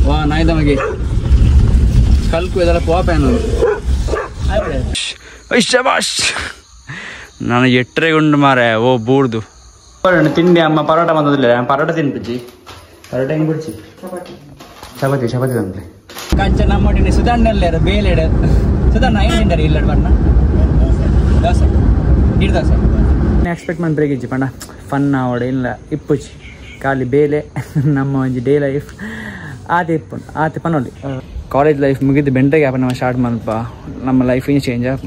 ವಾ ನಾಯ್ದ ಮಗೆ ಕಲ್ಕು ಇದೆಲ್ಲ ಪೋಪೇನು ಶಬಾಷ್ ನನಗೆ ಎಟ್ಟರೆಗುಂಡು ಮಾರೆ ಓ ಬೂಡ್ದು ತಿಂಡಿ ಅಮ್ಮ ಪರೋಟ ಬಂದಿಲ್ಲ ಪರೋಟ ತಿನ್ಪಿಚ್ಚಿ ಪರೋಟ ಹೆಂಗೆ ಬಿಡ್ಸಿ ಚಪಾತಿ ಚಪಾತಿ ತಂದ್ರಿ ಕಂಚ ನಮ್ಮೊಟ್ಟಿನ ಸುಧಾಣ್ಣಲ್ಲಾರ ಬೇಲೆಡು ಸುಧಾಣ್ಣ ಏನು ತಿಂತಾರೆ ಇಲ್ಲ ಬಣ್ಣ ದೋಸೆ ಇಡು ದೋಸೆ ಎಕ್ಸ್ಪೆಕ್ಟ್ ಮಾಡಿ ಬ್ರೇಕ್ ಇಜ್ಜಿ ಪಣ್ಣ ಫನ್ ಆವಡೆ ಇಲ್ಲ ಇಪ್ಪುಚ್ಚಿ ಖಾಲಿ ಬೇಲೆ ನಮ್ಮ ಒಂಜಿ ಡೇ ಲೈಫ್ ಆತ ಇಪ್ಪು ಆತ ಪನೋಲಿ ಕಾಲೇಜ್ ಲೈಫ್ ಮುಗಿದು ಬೆಂಟಗೆ ಆಪ ನಮ್ಮ ಸ್ಟಾರ್ಟ್ ಮಾಡಪ್ಪ ನಮ್ಮ ಲೈಫ್ ಇನ್ನು ಚೇಂಜ್ ಆಪ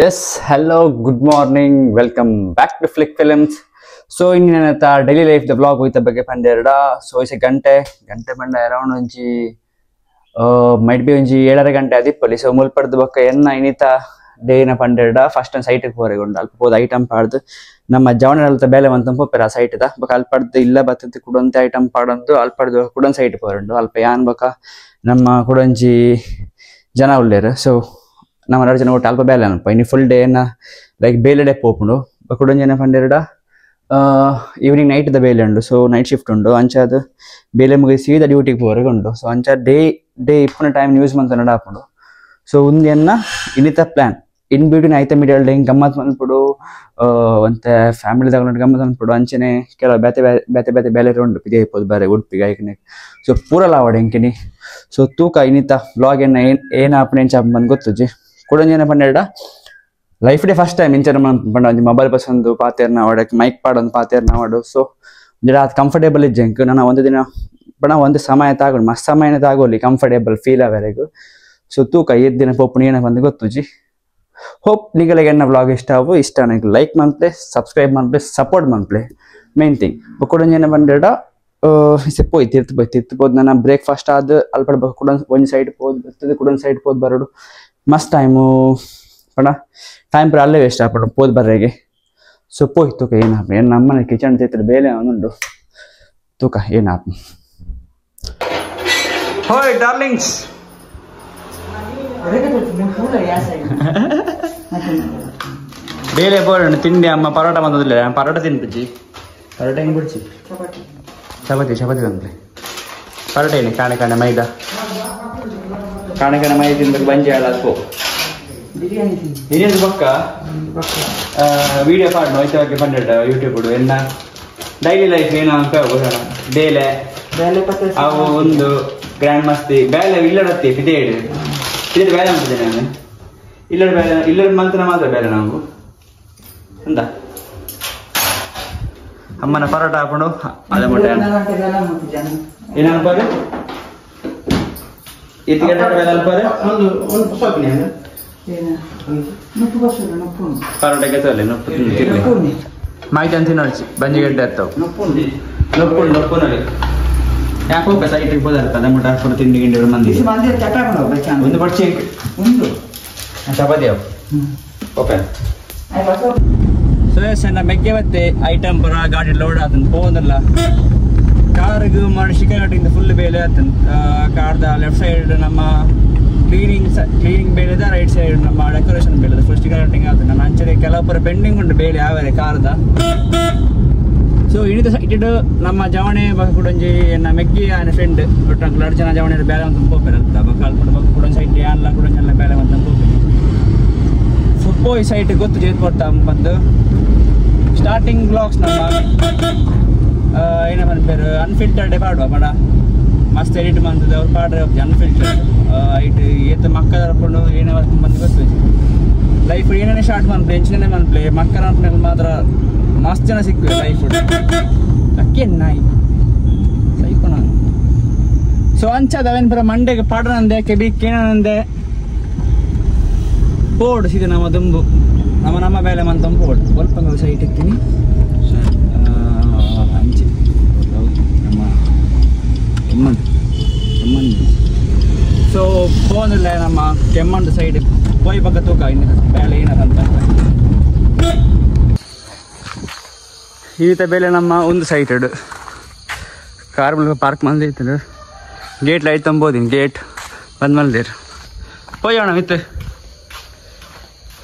ಎಸ್ hello good morning welcome back to Flick Films. So ಇನ್ನೇನತ್ತ ಡೈಲಿ ಲೈಫ್ ದ ಬ್ಲಾಗ್ ಹೋಯ್ತ ಬಗ್ಗೆ ಪಂಡೆರಡ ಸೊ ಇಸ ಗಂಟೆ ಬಂಡ ಅರೌಂಡ್ ಒಂಜಿ ಮೈಟ್ ಬಿ ಒಂಜಿ 7:30 ಗಂಟೆ ಅದಿಪ್ಪಲ್ಲಿ. ಸೊ ಮುಲ್ಪಡ್ದು ಬೊಕ್ಕ ಎನ್ನ ಇನ್ನಿತ ಡೇನ ಪಂಡೆರಡ ಫಸ್ಟ್ ಒಂದು ಸೈಟಿಗೆ ಹೋರೆಗೊಂಡು ಅಲ್ಪ ಹೋದ ಐಟಮ್ ಪಾಡ್ದು ನಮ್ಮ ಜವನಲ್ತ ಬೇಲೆ ಮಂತ ಪೋಪೆರ ಆ ಸೈಟ್ದ ಬೊಕ್ಕ ಅಲ್ಪಡ್ದು ಇಲ್ಲ ಬತ್ತದ ಕುಡೊಂತೆ ಐಟಮ್ ಪಾಡಂದು ಅಲ್ಪಡ್ದು ಕುಡೊಂದು ಸೈಟ್ ಹೋರಂಡು ಅಲ್ಪ ಯಾನ್ ಬೊಕ್ಕ ನಮ್ಮ ಕುಡೊಂಜಿ ಜನ ಉಳ್ಳೇರು. ಸೊ ನಮ್ಮ 2 ಜನ ಒಟ್ಟು ಅಲ್ಪ ಬೇಲೆ ಅನ್ಪ ಇನ್ನು ಫುಲ್ ಡೇ ಏನ ಲೈಕ್ ಬೇಲೆ ಡೇ ಪೋಪುಂಡು ಕುಡೊಂದು ಜನ ಪಂಡೆರಡ ಈವ್ನಿಂಗ್ ನೈಟ್ ದ ಬೇಲೆ ಉಂಡು. ಸೊ ನೈಟ್ ಶಿಫ್ಟ್ ಉಂಡು ಅಂಚಾದ ಬೇಲೆ ಮುಗಿಸಿ ಸೀದಾ ಡ್ಯೂಟಿಗೆ ಹೋರೆಗೆ ಉಂಡು. ಸೊ ಅಂಚ ಡೇ ಇಪ್ಪನ ಟೈಮ್ ಯೂಸ್ ಮಂತ ನಡಾಪುಂಡು. ಸೊ ಉಂದೆನ್ನ ಇನ್ನಿತ ಪ್ಲಾನ್ ಇನ್ ಬಿಟ್ವೀನ್ ಐತ ಮಿಡಲ್ ಡೇ ಗಮ್ಮತ್ ಮನ್ಪುಡು ಒಂತೆ ಫ್ಯಾಮಿಲಿ ತಗೊಂಡು ಗಮ್ಮತ್ ಅನ್ಪುಡು ಅಂಚನೆ ಕೆಲವು ಬೇತೆ ಬೇಲೆ ಉಂಡು ಪಿದೆ ಇಪ್ಪದು ಬೇರೆ ಉಡುಪಿಗೆ ಐಕನೆ. ಸೊ ಪೂರಲ್ಲ ಆವಡೆ ಎಂಕಿನಿ. ಸೊ ತೂಕ ಇನ್ನಿತ ಬ್ಲಾಗ್ ಎನ್ನ ಏನ ಆಪಣೆ ಎಂಚ ಬಂದು ಗೊತ್ತುಜಿ ಕುಡಂಜನ ಪಂಡೆರಡ ಲೈಫ್ ಡೇ ಫಸ್ಟ್ ಟೈಮ್ ಇಂಚನ ಪಂಡ ಒಂಜಿ ಮೊಬೈಲ್ ಬಸ್ಸೊಂದು ಪಾತೇರ್ನ ಆವಡಕ್ಕೆ ಮೈಕ್ ಪಾಡೊಂದು ಪಾತೇರ್ನ ಆವಡು. ಸೊ ಜರ ಅದು ಕಂಫರ್ಟೇಬಲ್ ಇಜ್ಜೆಂಕ್ ನಾನು ಒಂದು ದಿನ ಬಣ ಒಂದು ಸಮಯ ತಾಗೋಡು ಮಸ್ತ್ ಸಮಯನೇ ತಾಗೋಲಿ ಕಂಫರ್ಟೇಬಲ್ ಫೀಲ್ ಆವರೆಗೂ. ಸೊ ತೂಕ ದಿನ ಪೋಪುಣಿ ಏನ ಬಂದು ಗೊತ್ತುಜಿ. ಹೋಪ್ ನಿಗಳಿಗೆ ಎನ್ನ ಬ್ಲಾಗ್ ಇಷ್ಟ ಆಗು ಇಷ್ಟ ನನಗೆ ಲೈಕ್ ಮನ್ಪ್ಲೆ ಸಬ್ಸ್ಕ್ರೈಬ್ ಮನ್ಪ್ಲೆ ಸಪೋರ್ಟ್ ಮನ್ಪ್ಲೆ ಮೇನ್ ಥಿಂಗ್ ಕುಡಂಜನ ಪಂಡೆರಡ ಪೋಯ್ ತಿರ್ತು ನನ್ನ ಬ್ರೇಕ್ಫಾಸ್ಟ್ ಆದ ಅಲ್ಪ ಕುಡೊಂದು ಸೈಡ್ ಹೋದ್ ಬರ್ತದೆ ಕುಡೊಂದು ಸೈಡ್ ಹೋದ್ ಬರೋಡು ಮಸ್ತ್ ಟೈಮು ಪಣ ಟೈಮ್ ಪುರ ಅಲ್ಲೇ ವೇಸ್ಟ್ ಆಪಡು ಹೋದ್ ಬರ್ರೆಗೆ. ಸೊ ಪೋಯ್ ತೂಕ ಏನಾಪ ಏನು ನಮ್ಮನೆ ಕಿಚನ್ ತಿತ್ರ ಬೇಲೆ ಅವನುಂಡು ತೂಕ ಏನಾಪ ಹೋಯ್ ಡಾರ್ಲಿಂಗ್ಸ್ ಬೇಲೆ ಬೋರ್ಡ್ ತಿಂಡಿ ಅಮ್ಮ ಪರೋಟ ಬಂದಿಲ್ಲ ಪರೋಟ ತಿನ್ಪಿಚ್ಚಿ ಪರೋಟ ಹೆಂಗೆ ಬಿಡ್ಸಿ ಚಪಾತಿ ತಂದ್ರಿ ಪರೋಟ ಏನು ಕಾಣೆ ಮೈದಾ ಕಾಣೆ ಮೈ ತಿಂದ್ರೆ ಬಂಜಿ ಹಾಳಾಕೋ ಬಿರಿಯಾನಿ ಪಕ್ಕ ವಿಡಿಯೋ ಪಾಡ್ ನೋಯ್ತವಾಗಿ ಪಂಡ ಯೂಟ್ಯೂಬ್ ಎನ್ನ ಡೈಲಿ ಲೈಫ್ ಏನೋ ಅನ್ಕೋಣ ಬೇಲೆ ಅವು ಒಂದು ಗ್ರ್ಯಾಂಡ್ ಮಸ್ತಿ ಬೇಲೆ ಇಲ್ಲಡತ್ತಿ ಇದೇ ಬೇಲೆ ಮಾಡ್ತೇನೆ ನಾನು ಇಲ್ಲಡ ಮಂತ್ರ ಮಾತ್ರ ಬೇಲೆ ನಾವು ಅಂತ ಅಮ್ಮನ ಪರೋಟ ಹಾಕೊಂಡು ಅದ ಮೊಟ್ಟೆ ಏನನ್ಪಾರೆ ಪರೋಟಕ್ಕೆ ತಲೆ ನೊಪ್ಪು ಮಾಹಿತಿ ಅಂತ ನೋಡ್ಸಿ ಬಂಜಿಗಡ್ಡೆ ಹತ್ತವು ನೊಪ್ಪು ನೋಡಿ ಯಾಕೆ ಹೋಗ ಸೈಟಿಗೆ ಹೋದಲ್ಲ ಅದ ಮೊಟ್ಟೆ ಹಾಕೊಂಡು ತಿಂಡಿ ಗಿಂಡಿ ಮಂದಿ ಒಂದು ಬಡ್ಸಿ ಚಪಾತಿ ಅವು ಓಕೆ. ಸೊ ಎಸ್ ನನ್ನ ಮೆಗ್ಗೆ ಮತ್ತೆ ಐಟಮ್ ಪರ ಗಾಡಿ ಲೋಡ್ ಆತಂದು ಹೋದಲ್ಲ ಕಾರ್ಗೂ ಮಾಡಿ ಶಿಕಾಟಿಂದ ಫುಲ್ ಬೇಲೆ ಆತಂದು ಕಾರ್ದ ಲೆಫ್ಟ್ ಸೈಡ್ ನಮ್ಮ ಕ್ಲೀನಿಂಗ್ ಬೇಲೆದ ರೈಟ್ ಸೈಡ್ ನಮ್ಮ ಡೆಕೋರೇಷನ್ ಬೇಲೆದ ಫಸ್ಟ್ ಶಿಕಾಟಿಂಗ್ ಆತ ನನ್ನ ಅಂಚನೆ ಕೆಲವೊಬ್ಬರ ಪೆಂಡಿಂಗ್ ಉಂಟು ಬೇಲೆ ಯಾವ್ಯಾವ ಕಾರ್ದ. ಸೊ ಇಟ್ಟಿಟ್ಟು ನಮ್ಮ ಜವಣೆ ಕುಡಂಜಿ ಎನ್ನ ಮೆಗ್ಗಿ ಆನ ಫ್ರೆಂಡ್ ಒಟ್ಟು 2 ಜನ ಜವಣೆ ಬೇಲೆ ಅಂತ ಹೋಗ್ಬೇರಂತ ಕಾಲ್ಕೊಂಡು ಕುಡೊಂದು ಸೈಡ್ ಎಲ್ಲ ಕುಡಂಜೆಲ್ಲ ಬೇಲೆ ಅಂತ ಹೋಗ್ಬೇಕು. ಫುಟ್ಬೋಯ್ ಸೈಟ್ ಗೊತ್ತು ಜೇತ್ ಕೊಡ್ತಾ ಬಂದು ಸ್ಟಾರ್ಟಿಂಗ್ ಬ್ಲಾಗ್ಸ್ ನಮ್ಮ ಏನಪ್ಪ ಪೇರು ಅನ್ಫಿಲ್ಟರ್ಡ್ ಪಾಡುವ ಬಡ ಮಸ್ತ್ ಎಡಿಟ್ ಬಂದದ್ದು ಅವ್ರು ಪಾಡ್ರೆ ಅನ್ಫಿಲ್ಟರ್ಡ್ ಇಟ್ಟು ಏತ್ ಮಕ್ಕ ತರ್ಕೊಂಡು ಏನೇ ಬಂದು ಗೊತ್ತು ಲೈಫ್ ಏನೇ ಸ್ಟಾರ್ಟ್ ಮಾಡ್ಪ್ಲೆ ಎಂಚಿನೇ ಮಾಡ್ಪ್ಲೆ ಮಕ್ಕಳ ಅಂದ್ಮೇಲೆ ಮಾತ್ರ ಮಸ್ತ್ ಜನ ಸಿಕ್ಕಿವೆ ಲೈಫ್ ಅಕ್ಕೇ ನಾಯಿ ಸೈಕು ನಾನು. ಸೊ ಅಂಚದ ಅವೇನು ಬರ ಮಂಡೆಗೆ ಪಾಡ್ರಂದೆ ಕೆಬಿಕ್ಕೇನಂದೆ ಪೋಡ್ ಸೀದಾ ನಮ್ಮ ದುಂಬು ನಮ್ಮ ಬೇಲೆ ಮಂತ ಪೋಡ್ ಸ್ವಲ್ಪ ಸೈಟ್ ಇರ್ತೀನಿ ಅಂಚೆ ನಮ್ಮ ಕೆಮ್ಮಂದು. ಸೊ ಫೋನಿಲ್ಲ ನಮ್ಮ ಕೆಮ್ಮಂದು ಸೈಡ್ ಪೋಯ್ ಬಗ್ಗೆ ತೂಕ ಇನ್ನು ಬೇಳೆ ಏನದಂತ ಈತ ಬೇಲೆ ನಮ್ಮ ಒಂದು ಸೈಟೆಡ್ ಕಾರ್ ಪಾರ್ಕ್ ಮಂದಿ ಗೇಟ್ ಲೈಟ್ ತಂಬೋದಿನಿ ಗೇಟ್ ಬಂದ್ ಮಲ್ದೇರು ಪೋಯೋಣ ಮಿತ್ತೆ.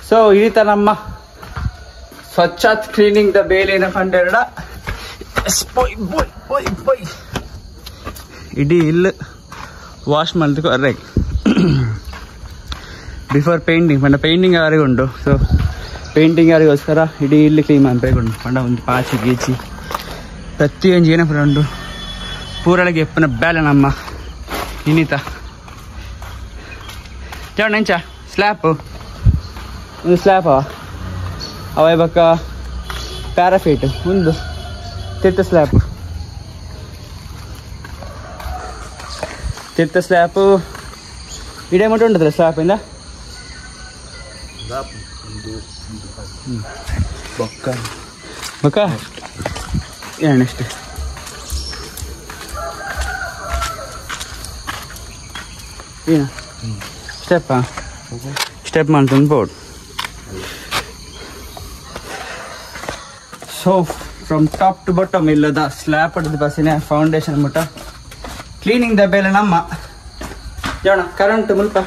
ಸೊ ಈ ಥರ ನಮ್ಮ ಸ್ವಚ್ಛತ್ ಕ್ಲೀನಿಂಗ್ ದ ಬೇಲಿನ ಫಂಡೆರಡ ಇಡೀ ಇಲ್ಲಿ ವಾಶ್ ಮಾಡ್ಲಿಕ್ಕೆ ಅರ್ರೆಗ್ ಬಿಫೋರ್ ಪೇಂಟಿಂಗ್ ಪಂಡ ಪೇಂಟಿಂಗ್ ಯಾರಿಗೆ ಉಂಟು ಸೊ ಪೇಂಟಿಂಗ್ ಯಾರಿಗೋಸ್ಕರ ಇಡೀ ಇಲ್ಲಿ ಕ್ಲೀನ್ ಮಾಡಬೇಕುಂಟು ಪಂಡ ಒಂದು ಪಾಚಿ ಗೀಚಿ ಪ್ರತಿಯೊಂದು ಏನಪ್ಪ ಉಂಟು ಪೂರಳಿಗೆ ಎಪ್ಪನ ಬೇಲೆ ನಮ್ಮ ಇನ್ನಿತ ಜವಣ ಎಂಚ ಸ್ಲ್ಯಾಪು ಒಂದು ಸ್ಲ್ಯಾಪ ಅವ ಇವಾಗ ಪ್ಯಾರಾಫೀಟ್ ಒಂದು ತಿರ್ತ ಸ್ಲ್ಯಾಪು ಇಡೇ ಮಟ್ಟ ಉಂಟದ್ರ ಸ್ಲ್ಯಾಪಿಂದ ಬೊಕ್ಕ ಏನಷ್ಟು ಏನ ಸ್ಟೆಪ್ ಮಾಡ್ತಂದು board so from top to bottom ಇಲ್ಲದ ಸ್ಲ್ಯಾಪ್ ಹೊಡೆದ ಬಸ್ಸಿನ ಫೌಂಡೇಶನ್ ಮುಟ್ಟ ಕ್ಲೀನಿಂಗ್ ದಬ್ಬೆಲ್ಲ ನಮ್ಮ ಜೋಣ ಕರೆಂಟ್ ಮುಲ್ಪ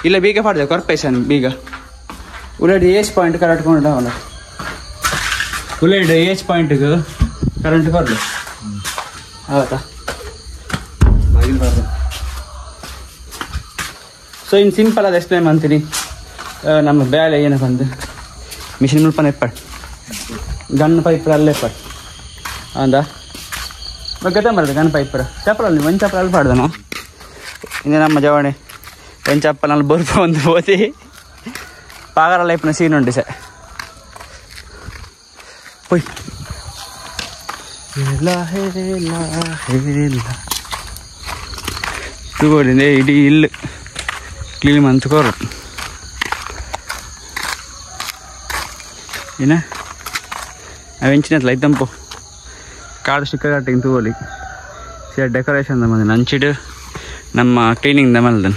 ಇಲ್ಲ ಬೀಗ ಪಾಡ್ದೆ ಕಾರ್ಪೊರೇಷನ್ ಬೀಗ ಉಳ್ಳಾಡಿ ಏಜ್ ಪಾಯಿಂಟ್ ಕರೆಕ್ಟ್ ಕೊಂಡು ಅವನ ಉಳ್ಳಾಡಿ ಏಜ್ ಪಾಯಿಂಟ್ಗೆ ಕರೆಂಟ್ ಬರ್ದು ಹೌದಾ ಸೊ ಇನ್ನು ಸಿಂಪಲ್ ಅದು ಎಕ್ಸ್ಪ್ಲೇನ್ ಮಾಡ್ತೀನಿ ನಮ್ಮ ಬೇಳೆ ಏನಪ್ಪ ಅಂದು ಮಿಷಿನ್ ಮುಲ್ಪನ ಎಪ್ಪಡ್ ಗನ್ ಪೈಪರ್ ಅಲ್ಲೇ ಎಪ್ಪಡ್ ಹೌದಾ ಗತ ಬರ್ತದೆ ಗನ್ ಪೈಪರ್ ಚಪ್ಪಲ್ ಒಂದು ಚಪ್ಪಲ್ ಅಲ್ಲಿ ಪಾಡ್ದನು ಇನ್ನು ನಮ್ಮ ಜವಾಣೆ ಒಂದು ಚಪ್ಪಲ್ ಬರ್ಪ ಒಂದು ಓದಿ ಪಾಗಾರ ಲೈಫ್ನ ಸೀನ್ ಉಂಟು ಸರ್ ಹೋಯ್ ತಗೋಡಿಂದೆ ಇಡೀ ಇಲ್ಲಿ ಕ್ಲೀನ್ ಮಂತ್ಕೋರು ಏನ ಅವೆಂಚಿನತ್ಲ ಇದ್ದಂಪು ಕಾಡು ಸ್ಟಿಕ್ಕರ್ ಕಟ್ಟಿಂಗ್ ತಗೋಲಿ ಸೇ ಡೆಕೋರೇಷನ್ ಬಂದ ನಂಚಿಡು ನಮ್ಮ ಕ್ಲೀನಿಂಗ್ ದಮಲ್ದನ್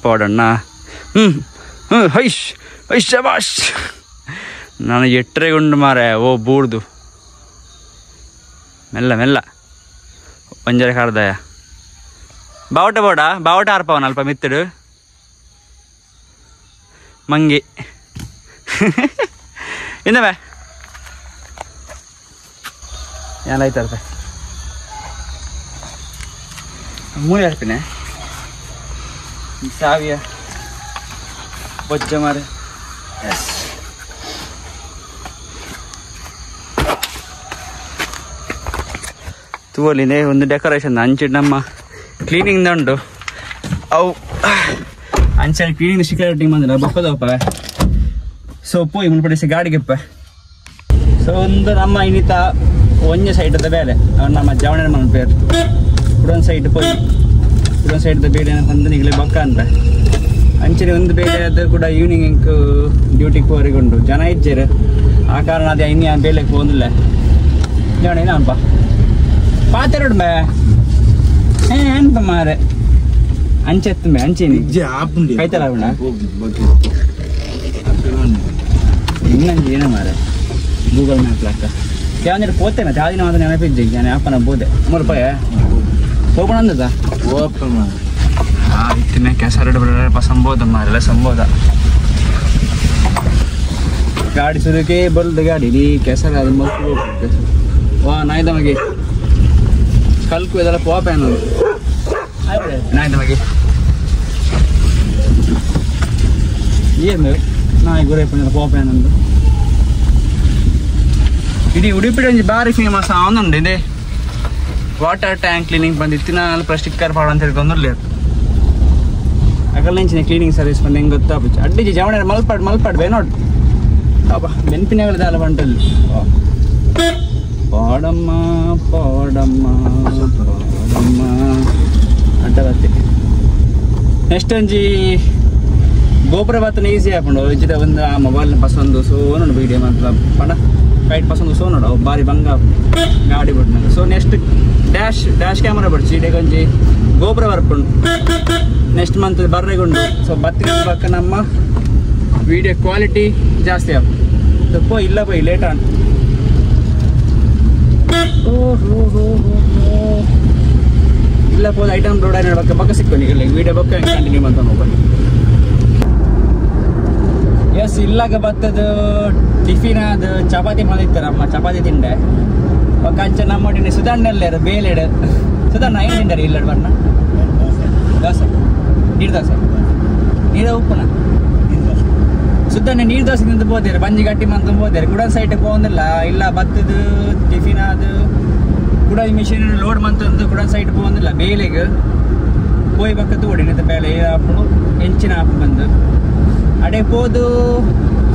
ಪೋಡಣ್ಣ ಹೈಶ್ ಶಬಾಷ್ ನಾನು ಎಟ್ಟರೆಗುಂಡು ಮಾರೆ ಓ ಬೂಡ್ದು ಮೆಲ್ಲ ಒಂಜರೆ ಕಾರ್ದಾಯ ಬಾವಟ ಆರ್ಪವನ ಅಲ್ಪ ಮಿತ್ತಡು ಮಂಗಿ ಇನ್ನವೇ ಏನಾಯ್ತಲ್ಪೆ ಮೂರು ಹೇಳ್ತೀನಿ ಸಾವಿಯ ಬೊಜ್ಜ ಮಾರೆ ಎಸ್ ತೂವಲಿಂದೆ ಒಂದು ಡೆಕೋರೇಷನ್ ಅಂಚಿಡ್ ನಮ್ಮ ಕ್ಲೀನಿಂಗ್ ಉಂಟು ಅವು ಅಂಚೆ ಕ್ಲೀನಿಂಗ್ ಶಿಕಾರಿಟಿಂಗ್ ಬಂದಿಲ್ಲ ಬೊಪ್ಪದಪ್ಪ ಸೊ ಪೋಯ್ ಮುಲ್ಪಡಿಸಿ ಗಾಡಿಗೆಪ್ಪ ಸೊ ಒಂದು ನಮ್ಮ ಇನ್ನಿತ ಒಂಜೆ ಸೈಡ್ದ ಬೇರೆ ನಮ್ಮ ಜವಣ ಮನ ಪೇರು ಇದೊಂದು ಸೈಡ್ ಪೋಯ್ ಇದೊಂದು ಸೈಡ್ದ ಬೇರೆ ಅಂತಂದು ಈಗಲೇ ಬೊಕ್ಕ ಅಂತ ಅಂಚನೆ ಒಂದು ಬೇರೆ ಅದು ಕೂಡ ಈವ್ನಿಂಗ್ ಡ್ಯೂಟಿಗೆ ಹೋರಿಗೊಂಡು ಜನ ಇಜ್ಜೇರು ಆ ಕಾರಣ ಅದೇ ಇನ್ನು ಬೇಲೆಗೆ ಹೋದಿಲ್ಲ ಜವಣ ಏನಪ್ಪ ಪಾತೆರಡು ಬೇ ಎಂತ ಮಾರೆ ಅಂಚೆತ್ತು ಬೇ ಅಂಚೇನಿ ಕೈತಲ್ಲ ಅವಣ ಇನ್ನೊಂದು ಏನೋ ಮಾರೆ ಗೂಗಲ್ ಮ್ಯಾಪ್ ಲಾಕ ಯಾವಂದ್ರೆ ಪೋತೇನೆ ಚಾದಿನ ಮಾತ್ರ ನೆನಪಿದ್ದೆ ನಾನು ಅಪ್ಪನ ಬೋದೆ ರೂಪಾಯಿ ಓಪನ್ ಅಂದದ ಓಪನ್ ಇತ್ತಿನ ಕೆಸರಡು ಬಿಡ ಸಂಬೋಧ ಮಾರೆಲ್ಲ ಸಂಬೋಧ ಗಾಡಿ ಸುದಕ್ಕೆ ಬಲ್ದ ಗಾಡಿ ನೀ ಕೆಸರ ಅದು ಮಲ್ಕು ವಾ ನಾಯ್ದ ಮಗೆ ಕಲ್ಕು ಇದೆಲ್ಲ ಪೋಪೆ ಅನ್ನೋದು ನಾಯ್ದ ಮಗೆ ಏನು ನಾಯಿ ಗುರೇಪನ ಪೋಪೆ ಅನ್ನೋದು ಇಡೀ ಉಡುಪಿ ಬಾರಿ ಫೇಮಸ್ ಅವನುಂಡು ಇದೆ ವಾಟರ್ ಟ್ಯಾಂಕ್ ಕ್ಲೀನಿಂಗ್ ಬಂದಿತ್ತಿನ ಅಲ್ಪ ಸ್ಟಿಕ್ಕರ್ ಪಾಡು ಅಂತ ಹೇಳ್ಕೊಂಡ್ಲೆ ಅಗಲ್ಲೆಂಚಿನ ಕ್ಲೀನಿಂಗ್ ಸರ್ವಿಸ್ ಬಂದು ಹೆಂಗೆ ಗೊತ್ತಾ ಅಡ್ಡಿಜಿ ಜವಣ ಮಲ್ಪಾಡು ಬೇ ನೋಡಿ ಅಬ್ಬ ಬೆನ್ಪಿನಾಗಲಿದೆ ಅಲ್ಲ ಬಂಟಲ್ಲಿ ಪಾಡಮ್ಮ ಅಡ್ಡ ಬತ್ತೆ ನೆಕ್ಸ್ಟ್ ಒಂಜಿ ಗೋಪುರ ಬತ್ತನ ಈಸಿ ಹಾಕೊಂಡು ಇಜ್ಜಿದ ಒಂದು ಆ ಮೊಬೈಲ್ನ ಪಸಂದು ಸೋ ನೋಡು ವೀಡಿಯೋ ಮಾತ್ರ ಪಣ ಕೈಟ್ ಪಸಂದು ಸೋ ನೋಡು ಅವು ಬಾರಿ ಬಂಗ ಗಾಡಿ ಬಿಟ್ಟು ನಂಗೆ ಸೊ ನೆಕ್ಸ್ಟ್ ಡ್ಯಾಶ್ ಕ್ಯಾಮರಾ ಬಿಡ್ಸಿ ಇಡಗೊಂಜಿ ಗೋಪುರ ಬರ್ಕೊಂಡು ನೆಕ್ಸ್ಟ್ ಮಂತ್ ಬರ್ರೆಗೊಂಡು ಸೊ ಬತ್ತಿನ ಪಕ್ಕ ನಮ್ಮ ವಿಡಿಯೋ ಕ್ವಾಲಿಟಿ ಜಾಸ್ತಿ ಆಗ ತಪ್ಪೋ ಇಲ್ಲ ಬೈ ಲೇಟ್ ಆನ್ ಇಲ್ಲ ಪೋದು ಐಟಮ್ ರೋಡ್ ಬಕ್ಕ ಸಿಕ್ಕೊಂಡು ಈಗ ವಿಡಿಯೋ ಬಕ್ಕ ಕಂಟಿನ್ಯೂ ಅಂತ ಮೊಬೈಲ್ ಇಲ್ಲಾಗ ಬತ್ತದು ಟಿಫಿನ್ ಅದು ಚಪಾತಿ ಮಾಡಿರ್ತಾರಮ್ಮ ಚಪಾತಿ ತಿಂಡೆ ಕಂಚ ನಮ್ಮೊಟ್ಟಿನ ಸುಧಾಣ್ಣೆಲ್ಲ ಬೇಲೆಡು ಸುಧಾಣ್ಣ ಏನು ತಿಂತಾರೆ ಇಲ್ಲ ಬಣ್ಣ ದೋಸೆ ನೀರು ದೋಸೆ ನೀರು ಉಪ್ಪುನ ಸುಧಾಣ್ಣೆ ನೀರು ದೋಸೆ ತಿಂದು ಬೋದಿರು ಬಂಜಿ ಗಟ್ಟಿ ಮಂತ ಬೋದಿರು ಕುಡನ್ ಸೈಡ್ ಹೋಗೋದಿಲ್ಲ ಇಲ್ಲ ಬತ್ತದು ಟಿಫಿನ್ ಅದು ಕೂಡ ಮಿಷಿನ್ ಲೋಡ್ ಮಂತಂದು ಕುಡನ್ ಸೈಡ್ ಹೋಗೋದಿಲ್ಲ ಬೇಲೆಗೆ పోయి పక్కతో ఓడినది ಬೇಳೆ అప్పుడు ఎంచిన ఆపు ಬಂದು ಅಡೆ పోదు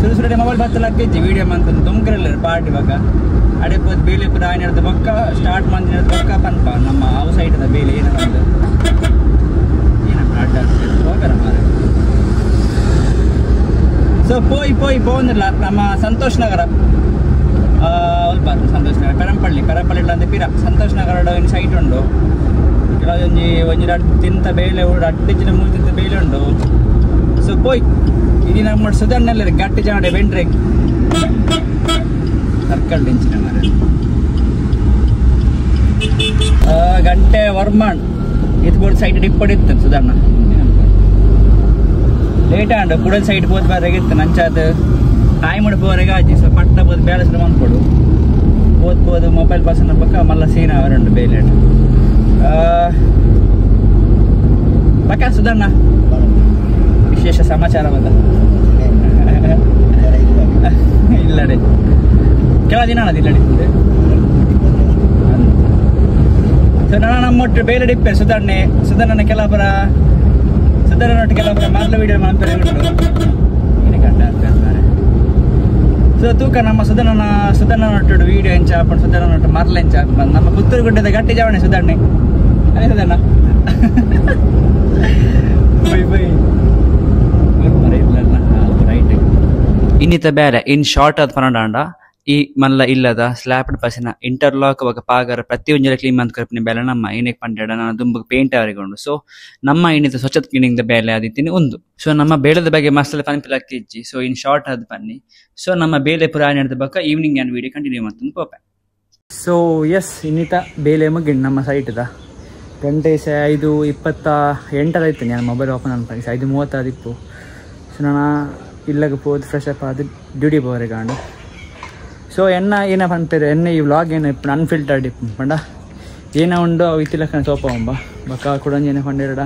ಸುರುಸುರಡೆ ಮೊಬೈಲ್ ಬತ್ತಲಕ್ಕಿಜ್ಜಿ ವೀಡಿಯೋ ಮಂತಂದು ತುಂಬ್ಕಿರಲ್ಲ ಪಾರ್ಟಿ ಬಕ್ಕ ಅಡೆ పోದು ಬೇಲೆ ಪುರ ಆಯ್ನದ ಬಕ್ಕ ಸ್ಟಾರ್ಟ್ ಮಂದಿನ ಬಕ್ಕ ಪನ್ಪ ನಮ್ಮ ಅವು ಸೈಡದ ಬೇಲೆ ಏನಂದು ಏನಪ್ಪ ಅಡ್ಡ ಹೋಗರ ಮಾರೆ ಸೊ పోయి పోಂದಿಲ್ಲ ನಮ್ಮ ಸಂತೋಷ್ ನಗರ ಅಲ್ಪ ಸಂತೋಷ್ ನಗರ ಪೆರಂಪಳ್ಳಿ ಅಂತ ಪಿರ ಸಂತೋಷ್ ನಗರ ಸೈಟ್ ಉಂಡು ಒಂಜಿ ತಿಂತ ಬೇಲೆ ಅಡ್ಡಿಚ್ಚಿನ ಮೂರು ತಿಂತ ಬೇಲೆ ಉಂಡು ಸೊ ಪೋಯ್ ಇದು ನಮ್ಮ ಸುಧಾರಣೆಲ್ಲ ಗಟ್ಟಿ ಜನ ಬೆಂಡ್ರೆ ಸರ್ಕಲ್ ಡೆಂಚಿನ ಮರ ಗಂಟೆ ವರ್ಮಾಣ್ ಇದು ಬೋರ್ಡ್ ಸೈಡ್ ಡಿಪ್ಪಡಿತ್ತು ಸುಧಾರಣ ಲೇಟ್ ಆಂಡು ಕುಡಲ್ ಸೈಡ್ ಹೋದ್ ಬಾರಾಗಿತ್ತು ನಂಚಾದ ಟೈಮ್ ಉಡ್ಬೋರೆಗೆ ಆಜಿ ಸೊ ಪಟ್ಟ ಬೋದು ಬ್ಯಾಲೆನ್ಸ್ ಮಾಡ್ಕೊಡು ಓದ್ಬೋದು ಮೊಬೈಲ್ ಪರ್ಸನ್ ಬಕ್ಕ ಮಲ್ಲ ಸೀನ ಅವರುಂಡು ಬೇಲೆ ಪಕ್ಕ ಸುಧಾರಣ ವಿಶೇಷ ಸಮಾಚಾರ ಬಂದ ಇಲ್ಲಡೆ ಕೆಲ ದಿನ ಇಲ್ಲಡೆ ಸೊ ನಾನು ನಮ್ಮೊಟ್ಟು ಬೇಲೆ ಡಿಪ್ಪೆ ಸುಧಾರಣೆ ಕೆಲವರ ಸುಧಾರಣೆ ಕೆಲವರ ಮೊದಲ ವಿಡಿಯೋ ಮಾಡ್ತಾರೆ ಏನೇ ಕಂಡ ಆಗ್ತಾರೆ ಸೊ ತೂಕ ನಮ್ಮ ಸುಧಾರಣೆ ವಿಡಿಯೋ ಹೆಂಚ ಹಾಕೊಂಡು ಸುಧಾರಣೆ ಮರಲ ಹೆಂಚ ಹಾಕೊಂಡು ನಮ್ಮ ಪುತ್ತೂರು ಗುಡ್ಡದ ಗಟ್ಟಿ ಜಾವಣೆ ಸುಧಾರಣೆ ಅದೇ ಸುಧಾರಣ ಇನ್ನಿತ ಬೇರೆ ಇನ್ ಶಾರ್ಟ್ ಆದ ಪನಡಾಂಡ ಈ ಮಲ್ಲ ಇಲ್ಲದ ಸ್ಲ್ಯಾಪ್ಡ್ ಪಸಿನ ಇಂಟರ್ಲಾಕ್ ಅವಾಗ ಪಾಗರ ಪ್ರತಿಯೊಂದು ಕ್ಲೀನ್ ಅಂತ ಕಲ್ಪನೆ ಬೇಲೆ ನಮ್ಮ ಏನಕ್ಕೆ ಪಂಡಾಡ ನಾನು ದುಂಬ ಪೇಂಟ್ ಅವರಿಗೊಂಡು ಸೊ ನಮ್ಮ ಇನ್ನಿತ ಸ್ವಚ್ಛತೆ ಕ್ಲೀನಿಂಗ್ ಬೇಲೆ ಆದಿತ್ತೀನಿ ಒಂದು ಸೊ ನಮ್ಮ ಬೇಳೆದ ಬಗ್ಗೆ ಮಸಾಲೆ ಪನ್ಪಿಲಕ್ಕೆ ಇಜ್ಜಿ ಸೊ ಇನ್ ಶಾರ್ಟ್ ಆದ ಬನ್ನಿ ಸೊ ನಮ್ಮ ಬೇಲೆ ಪುರಾಣ ನಡೆದ ಬಕ್ಕ ಈವ್ನಿಂಗ್ ನಾನು ವಿಡಿಯೋ ಕಂಟಿನ್ಯೂ ಮಾಡ್ತೀನಿ ಪೋಪೆ ಸೊ ಎಸ್ ಇನ್ನಿತ ಬೇಲೆ ಮುಗಿಂಡು ನಮ್ಮ ಸೈಟ್ದ ಗಂಟೆ 5:28 ನಾನು ಮೊಬೈಲ್ ಓಪನ್ ಅನ್ಪಿ 5:30 ಸೊ ನಾನು ಇಲ್ಲಗೆ ಹೋದ್ ಫ್ರೆಶ್ ಅಪ್ ಆದ ಡ್ಯೂಟಿ ಪೋರೆಗಾಂಡು ಸೊ ಏನಪ್ಪ ಅಂತಾರೆ ಈ ವ್ಲಾಗ್ ಏನು ಇಪ್ಪು ಅನ್ಫಿಲ್ಟರ್ಡ್ ಇಪ್ಪು ಪಂಡ ಏನೋ ಉಂಡು ಇತ್ತಿಲಕ್ಕ ಸೋಪ ಒಂಬ ಬಕ್ಕ ಕುಡಂಜಿ ಏನೇ ಪಂಡಿರಡ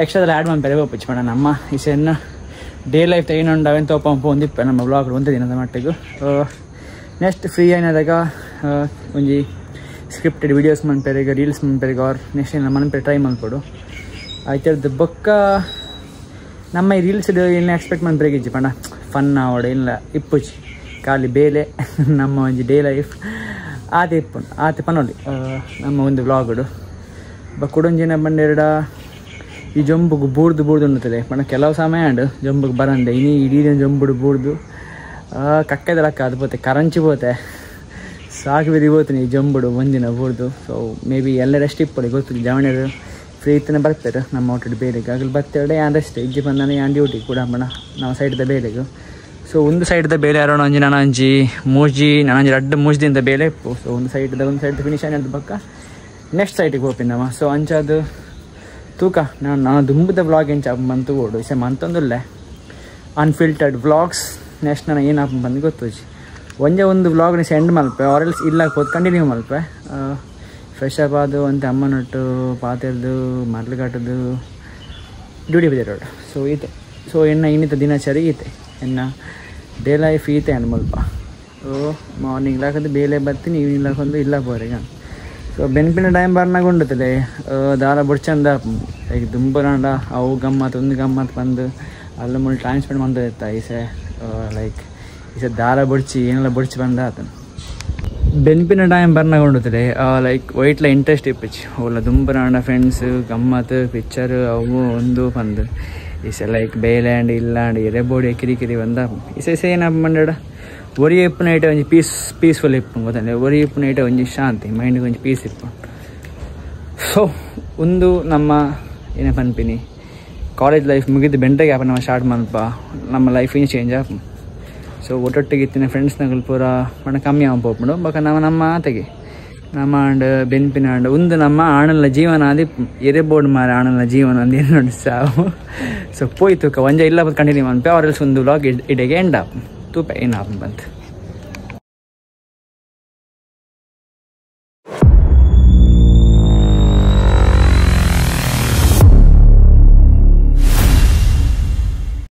ಎಕ್ಸ್ಟ್ರಾದಲ್ಲಿ ಆ್ಯಡ್ ಮಾಡಿ ಹೋಗ್ಪಿಚ್ಚು ಪಂಡ ನಮ್ಮ ಈಸೆನ್ನ ಡೇ ಲೈಫ್ ಏನುಂಡು ಅವೇನು ತೋಪ ಒಂದಿಪ್ಪೆ ನಮ್ಮ ವ್ಲಾಗ್ ಒಂದು ದಿನದ ಮಟ್ಟಿಗೆ ನೆಕ್ಸ್ಟ್ ಫ್ರೀ ಏನಾದಾಗ ಒಂಜಿ ಸ್ಕ್ರಿಪ್ಟೆಡ್ ವೀಡಿಯೋಸ್ ಮನ್ಪೇರಿಗೆ ರೀಲ್ಸ್ ಮನ್ಪೇರಿಗೆ ಆರ್ ನೆಕ್ಸ್ಟ್ ಏನು ಮನ್ಪೇರೆ ಟ್ರೈ ಮಾಡ್ಕೊಡು ಆಯ್ತು ಬೊಕ್ಕ ನಮ್ಮ ಈ ರೀಲ್ಸ್ ಏನು ಎಕ್ಸ್ಪೆಕ್ಟ್ ಮನ್ಪೇರಿಗೆ ಇಜ್ಜಿ ಪಂಡ ಫನ್ ಆವಡ ಇಲ್ಲ ಇಪ್ಪುಚ್ಚಿ ಖಾಲಿ ಬೇಲೆ ನಮ್ಮ ಒಂಜಿ ಡೇ ಲೈಫ್ ಆತೆ ಪನೊಲಿ ನಮ್ಮ ಒಂದು ವ್ಲಾಗುಡು ಕುಡೊಂಜಿನ ಬಂಡೆರಡ ಈ ಜೊಂಬುಗು ಬೂರ್ದು ಉಣ್ಣುತ್ತದೆ ಪಂಡ ಕೆಲವು ಸಮಯ ಅಂಡು ಜೊಂಬುಗೆ ಬರಂದೆ ಇಡೀ ಜೊಂಬುಡು ಬೂರ್ದು ಕಕ್ಕೆದ ಲೆಕ್ಕ ಅದು ಪೋತೆ ಕರಂಚಿ ಪೋತೆ ಸಾಕು ಬಿದ್ದು ಹೋಗ್ತೀನಿ ಈ ಜಂಬುಡು ಒಂದಿನ ಬೂರ್ದು ಸೊ ಮೇ ಬಿ ಎಲ್ಲ ರೆಸ್ಟ್ ಇಪ್ಪಡಿ ಗೊತ್ತಿಲ್ಲ ಜವಣಿಯರು ಫ್ರೀ ಇತ್ತನೇ ಬರ್ತಾರೆ ನಮ್ಮ ಒಟ್ಟಿಗೆ ಬೇಲೆಗೆ ಆಗಲಿ ಬರ್ತಾರೆ ಯಾನ್ ರೆಸ್ಟ್ ಇಜ್ಜಿ ಬಂದಾನೆ ಯಾನ್ ಡ್ಯೂಟಿ ಕೂಡ ಬಣ್ಣ ನಾವು ಸೈಡ್ದ ಬೇಲೆಗೆ ಸೊ ಒಂದು ಸೈಡ್ದ ಬೇಲೆ ಅರೋಣ ಒಂಜಿ ನನಂಜಿ ನನಂಜಿ ರಡ್ಡು ಮೂಜ್ದಿಂದ ಬೇಲೆ ಇಪ್ಪು ಸೊ ಒಂದು ಸೈಡ್ ಫಿನಿಶ್ ಆಗಿ ಬಕ್ಕ ನೆಕ್ಸ್ಟ್ ಸೈಟಿಗೆ ಹೋಗ್ತೀನಿ ನಮ್ಮ ಸೊ ಅಂಚದು ತೂಕ ನಾನು ದುಂಬದ ವ್ಲಾಗ್ ಎಂಚ ಮಂತು ಓಡು ಇಸೆ ಮಂತೊಂದುಲ್ಲೆ ಅನ್ಫಿಲ್ಟರ್ಡ್ ವ್ಲಾಗ್ಸ್ ನೆಕ್ಸ್ಟ್ ನಾನು ಏನಪ್ಪ ಬಂದು ಗೊತ್ತುಜಿ ಒಂದು ವ್ಲಾಗ್ನ ಸೆಂಡ್ ಮಲ್ಪೆ ಆರೆಲ್ಸ್ ಇಲ್ಲ ಹೋದ್ ಕಂಟಿನ್ಯೂ ಮಲ್ಪೆ ಫ್ರೆಶ್ ಅಪ್ ಆದು ಅಂತ ಅಮ್ಮನೊಟ್ಟು ಪಾತೆರ್ದು ಮರ್ಲು ಕಟ್ಟದು ಡ್ಯೂಟಿ ಬಿದ್ದಿರೋಡು ಸೊ ಈತೆ ಸೊ ಇನ್ನಿತ ದಿನಚರಿ ಈತೆ ಡೇ ಲೈಫ್ ಈತೆ ಮಲ್ಪ ಸೊ ಮಾರ್ನಿಂಗ್ ಲಾಕದು ಬೇಲೆ ಬರ್ತೀನಿ ಈವ್ನಿಂಗ್ ಲಾಕೊಂದು ಇಲ್ಲ ಬೋರೆಗ ಸೊ ಬೆನ್ಪಿನ ಟೈಮ್ ಬರ್ನಾಗ ಉಂಡುತ್ತಲೆ ದಾರ ಬುಡ್ಚಂದ ಈಗ ದುಂಬರಾಂಡ ಅವು ಗಮ್ಮತ್ತು ಒಂದು ಗಮ್ಮತ್ತು ಬಂದು ಅಲ್ಲ ಮುಳ್ಳು ಟೈಮ್ ಸ್ಪೆಂಡ್ ಮಾಡ್ತಾ ಈಸೆ ಲೈಕ್ ಈಸೆ ದಾರ ಬುಡ್ಚಿ ಏನೆಲ್ಲ ಬುಡ್ಚಿ ಬಂದ ಆತನು ಬೆನ್ಪಿನ ಟೈಮ್ ಬರ್ನಾಗೊಂಡುತ್ತದೆ ಲೈಕ್ ವೈಟ್ಲ ಇಂಟ್ರೆಸ್ಟ್ ಇಪ್ಪಿಚ್ಚು ಅವಲ್ಲ ದುಂಬರಾಂಡ ಫ್ರೆಂಡ್ಸ್ ಗಮ್ಮತ್ತು ಪಿಕ್ಚರ್ ಅವು ಒಂದು ಬಂದು ಈಸೆ ಲೈಕ್ ಬೇಲ್ಯಾಂಡ್ ಇಲ್ಲಾಂಡ್ ಎರೆಬೋಡಿ ಕಿರಿಕಿರಿ ಬಂದ ಈಸೆ ಏನಪ್ಪ ಮಂಡಡ ಒರಿ ಇಪ್ಪು ನೈಟ್ ಒಂಜಿ ಪೀಸ್ಫುಲ್ ಇಪ್ಪು ಗೊತ್ತಂದ್ರೆ ಒರಿ ಇಪ್ಪು ನೈಟ್ ಒಂಜಿ ಶಾಂತಿ ಮೈಂಡಿಗೆ ಒಂಜಿ ಪೀಸ್ ಇಪ್ಪು ಸೊ ಒಂದು ನಮ್ಮ ಏನಪ್ಪ ಅನ್ಪಿನಿ ಕಾಲೇಜ್ ಲೈಫ್ ಮುಗಿದು ಬೆಂಟಗೆ ಆಪ ನಮ್ಮ ಸ್ಟಾರ್ಟ್ ಮಲ್ಪ ನಮ್ಮ ಲೈಫ್ ಇನ್ನು ಚೇಂಜ್ ಆಪ ಸೊ ಒಟ್ಟೊಟ್ಟಿಗೆ ಇತ್ತಿನ ಫ್ರೆಂಡ್ಸ್ನಾಗಲು ಪೂರ ಮಣ್ಣ ಕಮ್ಮಿ ಆಗ್ಬೋದು ಬಕ ನಾವು ನಮ್ಮ ಆತೆಗೆ ನಮ್ಮ ಅಂಡ್ ಬೆನ್ಪಿನ ಅಂಡ್ ಒಂದು ನಮ್ಮ ಆಣಲ ಜೀವನ ಅದು ಎರೆಬೋರ್ಡ್ ಮಾರ ಆಣಲ ಜೀವನ ಅಂದ್ ಏನು ನೋಡಿ ಸಾವು. ಸೊ ಪೋಯ್ತು ಒಂಜ ಇಲ್ಲ ಕಂಟಿನ್ಯೂ ಮನ್ಪೆ ಅವರೆಲ್ಸ್ ಒಂದು ವ್ಲಾಗ್ ಇಡೆಗೆ ಎಂಡ್ ಆಪ್ ತೂಪೆ ಏನು ಆಪ್ ಬಂತು.